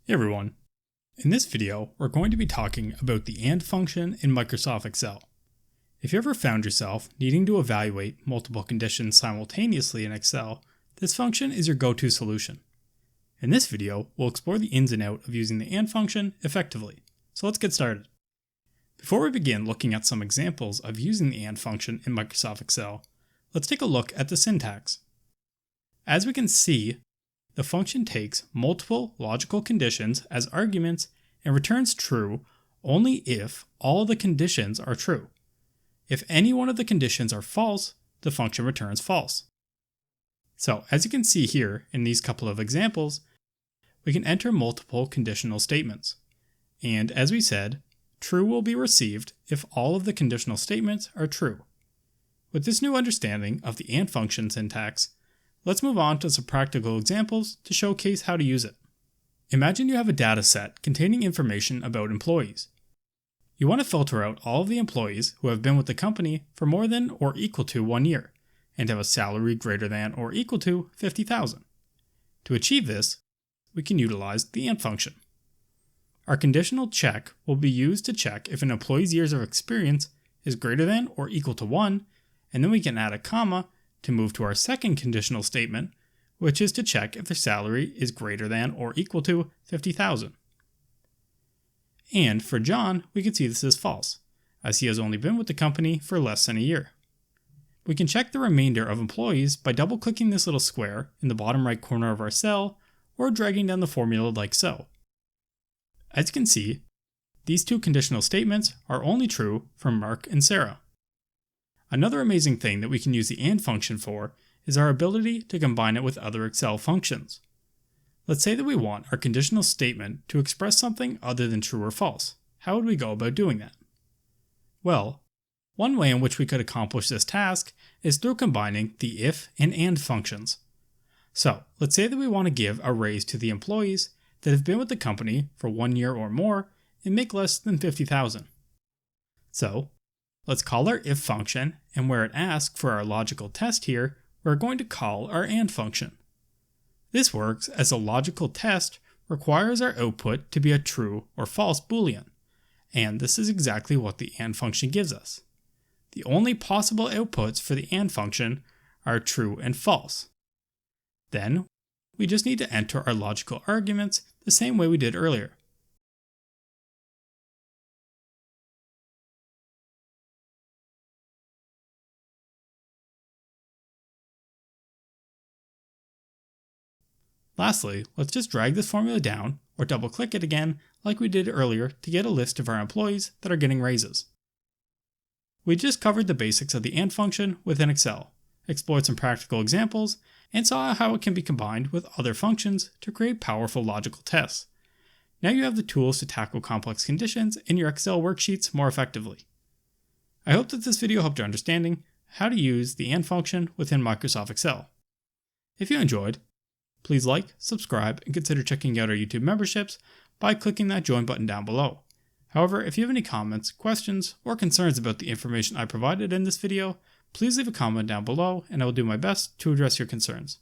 Hey everyone. In this video, we're going to be talking about the AND function in Microsoft Excel. If you ever found yourself needing to evaluate multiple conditions simultaneously in Excel, this function is your go-to solution. In this video, we'll explore the ins and outs of using the AND function effectively. So let's get started. Before we begin looking at some examples of using the AND function in Microsoft Excel, let's take a look at the syntax. As we can see, the function takes multiple logical conditions as arguments and returns true only if all the conditions are true. If any one of the conditions are false, the function returns false. So, as you can see here in these couple of examples, we can enter multiple conditional statements. And as we said, true will be received if all of the conditional statements are true. With this new understanding of the AND function syntax, let's move on to some practical examples to showcase how to use it. Imagine you have a data set containing information about employees. You want to filter out all of the employees who have been with the company for more than or equal to 1 year and have a salary greater than or equal to $50,000. To achieve this, we can utilize the AND function. Our conditional check will be used to check if an employee's years of experience is greater than or equal to 1, and then we can add a comma to move to our second conditional statement, which is to check if the salary is greater than or equal to $50,000. And for John, we can see this is false, as he has only been with the company for less than a year. We can check the remainder of employees by double-clicking this little square in the bottom right corner of our cell, or dragging down the formula like so. As you can see, these two conditional statements are only true for Mark and Sarah. Another amazing thing that we can use the AND function for is our ability to combine it with other Excel functions. Let's say that we want our conditional statement to express something other than true or false. How would we go about doing that? Well, one way in which we could accomplish this task is through combining the if and AND functions. So, let's say that we want to give a raise to the employees that have been with the company for 1 year or more and make less than $50,000. So, let's call our if function, and where it asks for our logical test here, we're going to call our AND function. This works as a logical test requires our output to be a true or false boolean, and this is exactly what the AND function gives us. The only possible outputs for the AND function are true and false. Then, we just need to enter our logical arguments the same way we did earlier. Lastly, let's just drag this formula down or double click it again like we did earlier to get a list of our employees that are getting raises. We just covered the basics of the AND function within Excel, explored some practical examples, and saw how it can be combined with other functions to create powerful logical tests. Now you have the tools to tackle complex conditions in your Excel worksheets more effectively. I hope that this video helped your understanding how to use the AND function within Microsoft Excel. If you enjoyed, please like, subscribe, and consider checking out our YouTube memberships by clicking that join button down below. However, if you have any comments, questions, or concerns about the information I provided in this video, please leave a comment down below and I will do my best to address your concerns.